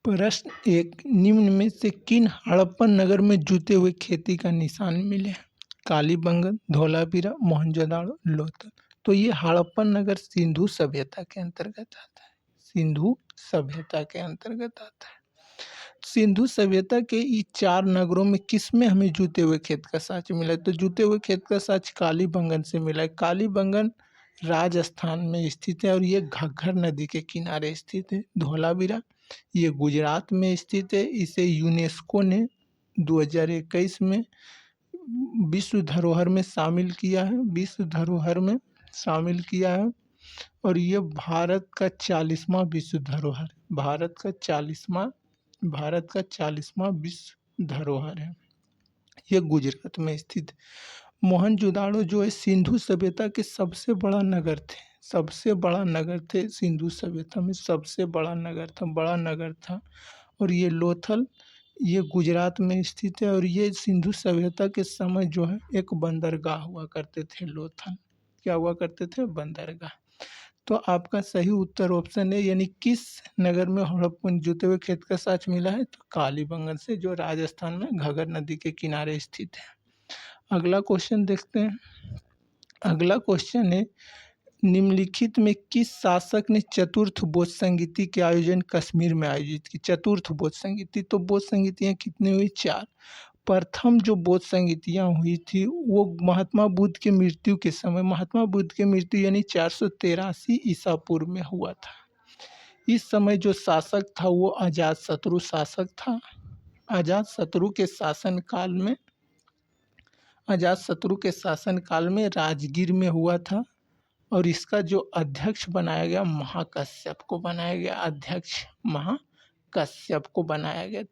प्रश्न एक, निम्न में से किन हड़प्पन नगर में जूते हुए खेती का निशान मिले हैं? कालीबंगन, धोलावीरा, मोहनजोदाड़ो, लोथल। तो ये हड़प्पन नगर सिंधु सभ्यता के अंतर्गत आता है। सिंधु सभ्यता के अंतर्गत आता है। सिंधु सभ्यता के ये 4 नगरों में किस में हमें जूते हुए खेत का साक्ष्य मिला है? तो जूते हुए खेत का साक्ष्य कालीबंगन से मिला है। कालीबंगन राजस्थान में स्थित है और ये घग्गर नदी के किनारे स्थित है। धोलावीरा ये गुजरात में स्थित है। इसे यूनेस्को ने 2021 में विश्व धरोहर में शामिल किया है। विश्व धरोहर में शामिल किया है और ये भारत का 40वां विश्व धरोहर, भारत का 40वां विश्व धरोहर है। ये गुजरात में स्थित है। मोहनजोदाड़ो जो है सिंधु सभ्यता के सबसे बड़ा नगर थे। सबसे बड़ा नगर थे सिंधु सभ्यता में, सबसे बड़ा नगर था। और ये लोथल ये गुजरात में स्थित है और ये सिंधु सभ्यता के समय जो है एक बंदरगाह हुआ करते थे। लोथल क्या हुआ करते थे? बंदरगाह। तो आपका सही उत्तर ऑप्शन है, यानी किस नगर में हड़प्पन जूते हुए खेत का साक्ष्य मिला है? तो कालीबंगन से, जो राजस्थान में घग्गर नदी के किनारे स्थित है। अगला क्वेश्चन देखते हैं। अगला क्वेश्चन है, निम्नलिखित में किस शासक ने चतुर्थ बोध संगीति के आयोजन कश्मीर में आयोजित की? चतुर्थ बोध संगीति, तो बोध संगीतियाँ कितनी हुई? 4। प्रथम जो बोध संगीतियाँ हुई थी वो महात्मा बुद्ध के मृत्यु के समय, महात्मा बुद्ध के मृत्यु यानी 483 ईसा पूर्व में हुआ था। इस समय जो शासक था वो अजातशत्रु शासक था। अजातशत्रु के शासन काल में राजगीर में हुआ था और इसका जो अध्यक्ष बनाया गया महाकश्यप को बनाया गया, अध्यक्ष महाकश्यप को बनाया गया।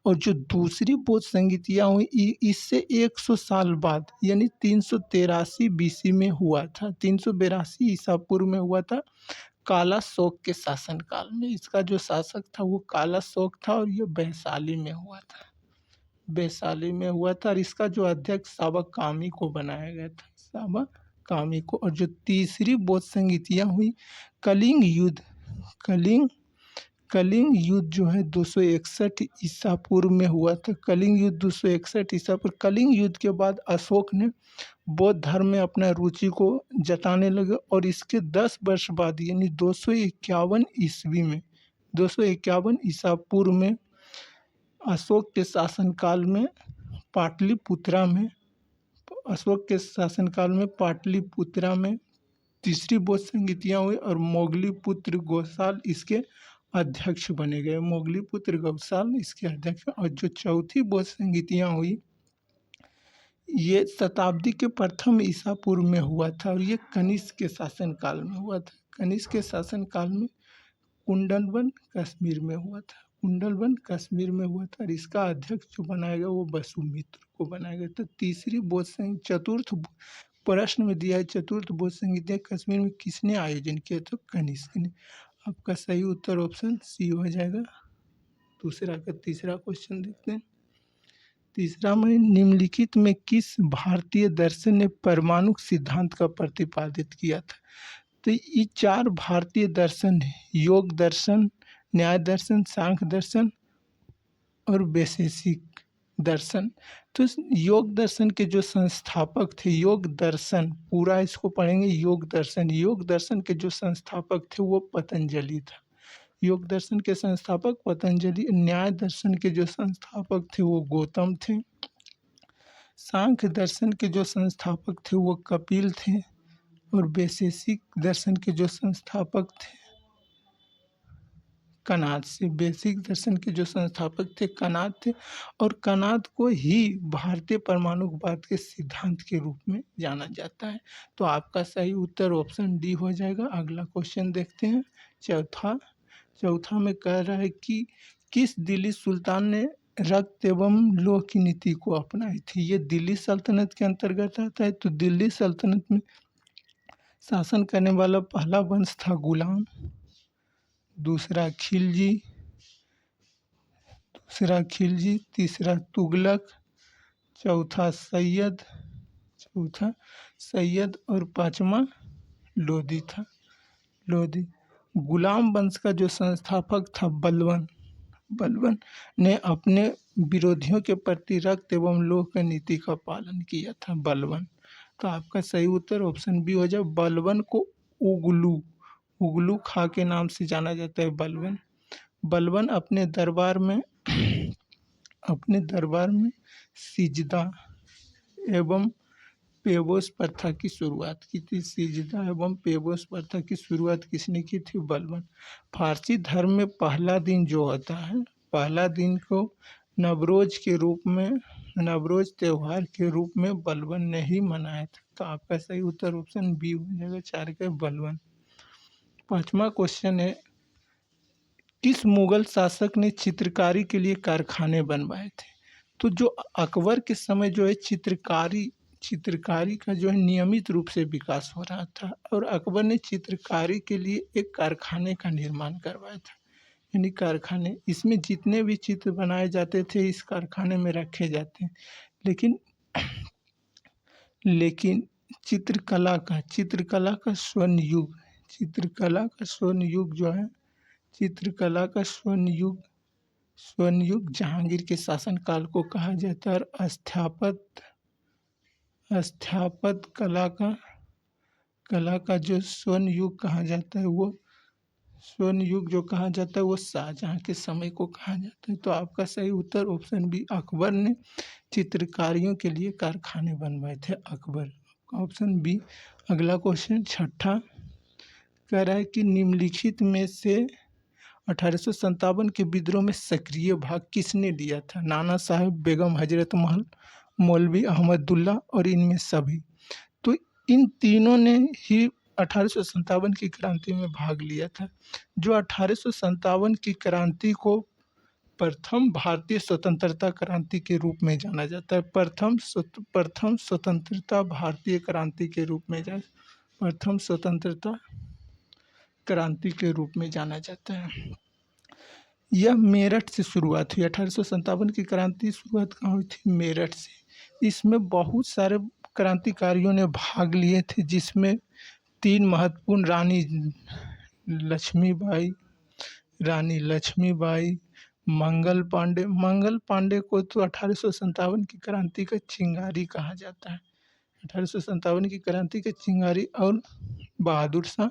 और जो दूसरी बोध संगीतियाँ हुई इससे 100 साल बाद यानी 383 बीसी में हुआ था, 382 ईसा पूर्व में हुआ था, काला शोक के शासन काल में। इसका जो शासक था वो काला शोक था और ये वैशाली में हुआ था, वैशाली में हुआ था। और इसका जो अध्यक्ष साबकामी को बनाया गया था, साबकामी को। और जो तीसरी बोध संगीतियाँ हुई कलिंग युद्ध जो है 261 ईसा पूर्व में हुआ था। कलिंग युद्ध 261 ईसा पूर्व। कलिंग युद्ध के बाद अशोक ने बौद्ध धर्म में अपना रुचि को जताने लगे और इसके 10 वर्ष बाद यानी 251 ईस्वी में, 251 ईसा पूर्व में अशोक के शासनकाल में पाटलिपुत्रा में तीसरी बोध संगीतियाँ हुई और मोगलीपुत्र गोसाल इसके अध्यक्ष बने गए। मोगलीपुत्र गोसाल इसके अध्यक्ष। और जो चौथी बोध संगीतियाँ हुई ये शताब्दी के प्रथम ईसा पूर्व में हुआ था और ये कनिष्क के शासनकाल में हुआ था। कनिष्क के शासनकाल में कुंडलवन कश्मीर में हुआ था, कुंडलवन कश्मीर में हुआ था। और इसका अध्यक्ष जो बनाया गया वो वसुमित्र को बनाया गया। तो तीसरी बोध संगीत, चतुर्थ प्रश्न में दिया है चतुर्थ बोध संगीतियाँ कश्मीर में किसने आयोजन किया? तो कनिष्क ने। आपका सही उत्तर ऑप्शन सी हो जाएगा। दूसरा का तीसरा क्वेश्चन देखते हैं। तीसरा में निम्नलिखित में किस भारतीय दर्शन ने परमाणु सिद्धांत का प्रतिपादित किया था? तो ये 4 भारतीय दर्शन है, योग दर्शन, न्याय दर्शन, सांख्य दर्शन और वैशेषिक दर्शन। तो योग दर्शन के जो संस्थापक थे, योग दर्शन पूरा इसको पढ़ेंगे, योग दर्शन के जो संस्थापक थे वो पतंजलि था। योग दर्शन के संस्थापक पतंजलि। न्याय दर्शन के जो संस्थापक थे वो गौतम थे। सांख्य दर्शन के जो संस्थापक थे वो कपिल थे। और वैशेषिक दर्शन के जो संस्थापक थे कनाद से, वैशेषिक दर्शन के जो संस्थापक थे कनाद थे। और कनाद को ही भारतीय परमाणुवाद के सिद्धांत के रूप में जाना जाता है। तो आपका सही उत्तर ऑप्शन डी हो जाएगा। अगला क्वेश्चन देखते हैं। चौथा में कह रहा है कि किस दिल्ली सुल्तान ने रक्त एवं लोह की नीति को अपनाई थी? ये दिल्ली सल्तनत के अंतर्गत आता है। तो दिल्ली सल्तनत में शासन करने वाला पहला वंश था गुलाम, दूसरा खिलजी, तीसरा तुगलक, चौथा सैयद और पांचवा लोधी था। गुलाम वंश का जो संस्थापक था बलबन, बलबन ने अपने विरोधियों के प्रति रक्त एवं लोह की नीति का पालन किया था। बलबन, तो आपका सही उत्तर ऑप्शन बी हो जाए। बलबन को उगलू उगलू खां के नाम से जाना जाता है। बलबन बलबन अपने दरबार में सिजदा एवं पेबोस प्रथा की शुरुआत की थी। सिजदा एवं पेबोस प्रथा की शुरुआत किसने की थी? बलबन। फारसी धर्म में पहला दिन जो होता है, पहला दिन को नवरोज त्योहार के रूप में बलबन ने ही मनाया था। तो आपका सही उत्तर ऑप्शन बी हो जाएगा, 4 का बलबन। 5वां क्वेश्चन है, किस मुगल शासक ने चित्रकारी के लिए कारखाने बनवाए थे? तो जो अकबर के समय जो है चित्रकारी का जो है नियमित रूप से विकास हो रहा था और अकबर ने चित्रकारी के लिए एक कारखाने का निर्माण करवाया था। यानी कारखाने, इसमें जितने भी चित्र बनाए जाते थे इस कारखाने में रखे जाते हैं। लेकिन लेकिन चित्रकला का स्वर्ण युग जो है, चित्रकला का स्वर्ण युग जहांगीर के शासनकाल को कहा जाता है। और स्थापत कला का जो स्वर्ण युग कहा जाता है, वो स्वर्ण युग जो कहा जाता है वो शाहजहां के समय को कहा जाता है। तो आपका सही उत्तर ऑप्शन बी, अकबर ने चित्रकारियों के लिए कारखाने बनवाए थे। Akbar, option B. अगला क्वेश्चन 6ठा कह रहा है कि निम्नलिखित में से 1857 के विद्रोह में सक्रिय भाग किसने लिया था? नाना साहब, बेगम हजरत महल, मौलवी अहमदुल्ला और इनमें सभी। तो इन तीनों ने ही 1857 की क्रांति में भाग लिया था। जो 1857 की क्रांति को प्रथम भारतीय स्वतंत्रता क्रांति के रूप में जाना जाता है। प्रथम स्वतंत्रता भारतीय क्रांति के रूप में प्रथम स्वतंत्रता क्रांति के रूप में जाना जाता है। यह मेरठ से शुरुआत हुई। 1857 की क्रांति शुरुआत कहाँ हुई थी? मेरठ से। इसमें बहुत सारे क्रांतिकारियों ने भाग लिए थे, जिसमें 3 महत्वपूर्ण रानी लक्ष्मीबाई, मंगल पांडे को तो 1857 की क्रांति का चिंगारी कहा जाता है। 1857 की क्रांति के चिंगारी। और बहादुर शाह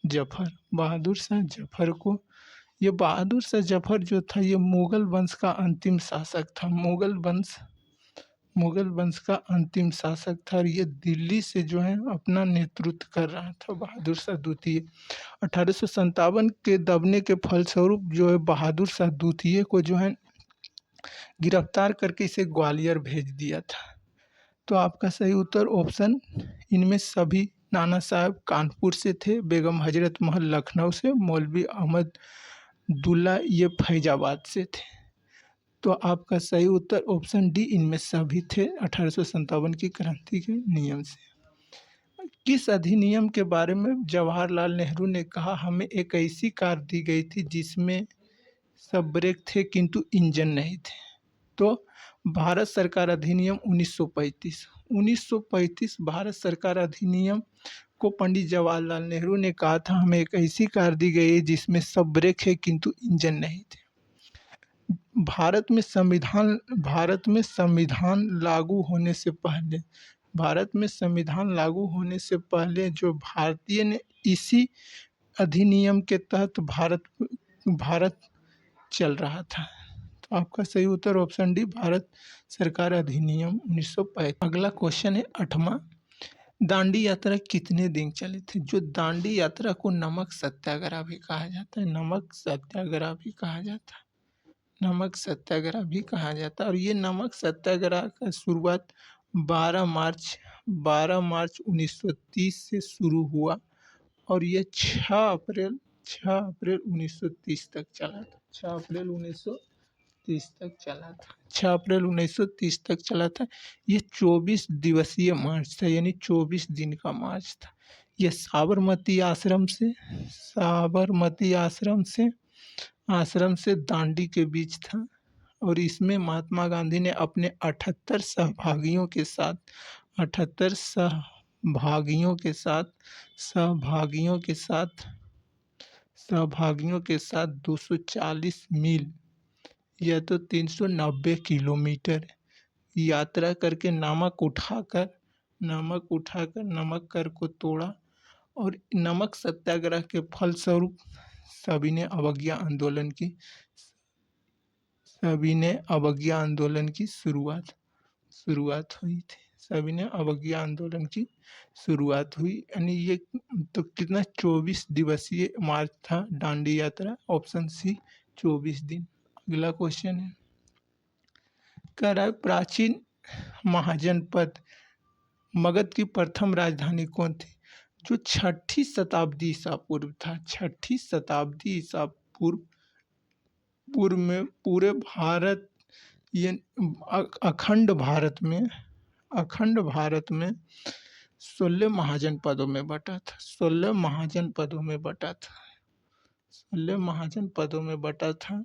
जफर को, ये बहादुर शाह जफर जो था ये मुगल वंश का अंतिम शासक था। मुगल वंश का अंतिम शासक था और ये दिल्ली से जो है अपना नेतृत्व कर रहा था। बहादुर शाह द्वितीय 1857 के दबने के फलस्वरूप जो है बहादुर शाह द्वितीय को जो है गिरफ्तार करके इसे ग्वालियर भेज दिया था। तो आपका सही उत्तर ऑप्शन इनमें सभी। नाना साहब कानपुर से थे, बेगम हजरत महल लखनऊ से, मौलवी अहमदुल्ला ये फैजाबाद से थे। तो आपका सही उत्तर ऑप्शन डी, इनमें सभी थे 1857 की क्रांति के नियम से। किस अधिनियम के बारे में जवाहरलाल नेहरू ने कहा, हमें एक ऐसी कार दी गई थी जिसमें सब ब्रेक थे किंतु इंजन नहीं थे? तो भारत सरकार अधिनियम 1935 भारत सरकार अधिनियम को पंडित जवाहरलाल नेहरू ने कहा था, हमें एक ऐसी कार दी गई है जिसमें सब ब्रेक है किंतु इंजन नहीं थे। भारत में संविधान लागू होने से पहले जो भारतीय ने इसी अधिनियम के तहत भारत चल रहा था। तो आपका सही उत्तर ऑप्शन डी, भारत सरकार अधिनियम 1905। अगला क्वेश्चन है 8वां, दांडी यात्रा कितने दिन चले थे? जो दांडी यात्रा को नमक सत्याग्रह भी कहा जाता है। नमक सत्याग्रह भी कहा जाता है। और ये नमक सत्याग्रह का शुरुआत 12 मार्च 1930 से शुरू हुआ और ये 6 अप्रैल 1930 तक चला था। 6 अप्रैल 1930 तक चला था। ये 24 दिवसीय मार्च था, यानी 24 दिन का मार्च था। ये साबरमती आश्रम से दांडी के बीच था और इसमें महात्मा गांधी ने अपने 78 सहभागियों के साथ 240 मील यह तो 390 किलोमीटर यात्रा करके नमक उठाकर नमक कर को तोड़ा और नमक सत्याग्रह के फलस्वरूप सविनय अवज्ञा आंदोलन की सविनय अवज्ञा आंदोलन की शुरुआत हुई थी। सविनय अवज्ञा आंदोलन की शुरुआत हुई, यानी ये तो कितना 24 दिवसीय मार्च था दांडी यात्रा। ऑप्शन सी 24 दिन। अगला क्वेश्चन है, कह रहा है प्राचीन महाजनपद मगध की प्रथम राजधानी कौन थी? जो 6ठी शताब्दी ईसा पूर्व था। 6ठी शताब्दी ईसा पूर्व में पूरे भारत, ये अखंड भारत में 16 महाजनपदों में बटा था। 16 महाजनपदों में बटा था। 16 महाजनपदों में बटा था।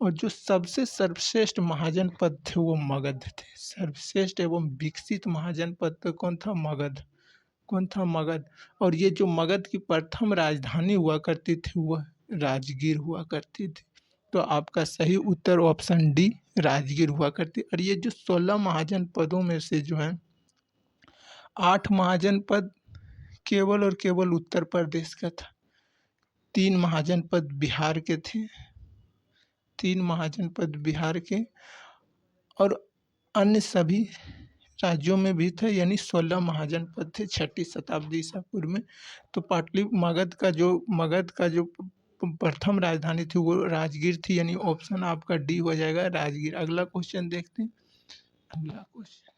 और जो सबसे सर्वश्रेष्ठ महाजनपद थे वो मगध थे। सर्वश्रेष्ठ एवं विकसित महाजनपद तो कौन था? मगध। कौन था? मगध। और ये जो मगध की प्रथम राजधानी हुआ करती थी वह राजगीर हुआ करती थी। तो आपका सही उत्तर ऑप्शन डी राजगीर हुआ करती। और ये जो 16 महाजनपदों में से जो है 8 महाजनपद केवल और केवल उत्तर प्रदेश का था। 3 महाजनपद बिहार के थे। 3 महाजनपद बिहार के और अन्य सभी राज्यों में भी थे, यानी 16 महाजनपद थे 6ठी शताब्दी ईसा पूर्व में। तो मगध का जो प्रथम राजधानी थी वो राजगीर थी, यानी ऑप्शन आपका डी हो जाएगा राजगीर। अगला क्वेश्चन देखते हैं। अगला क्वेश्चन,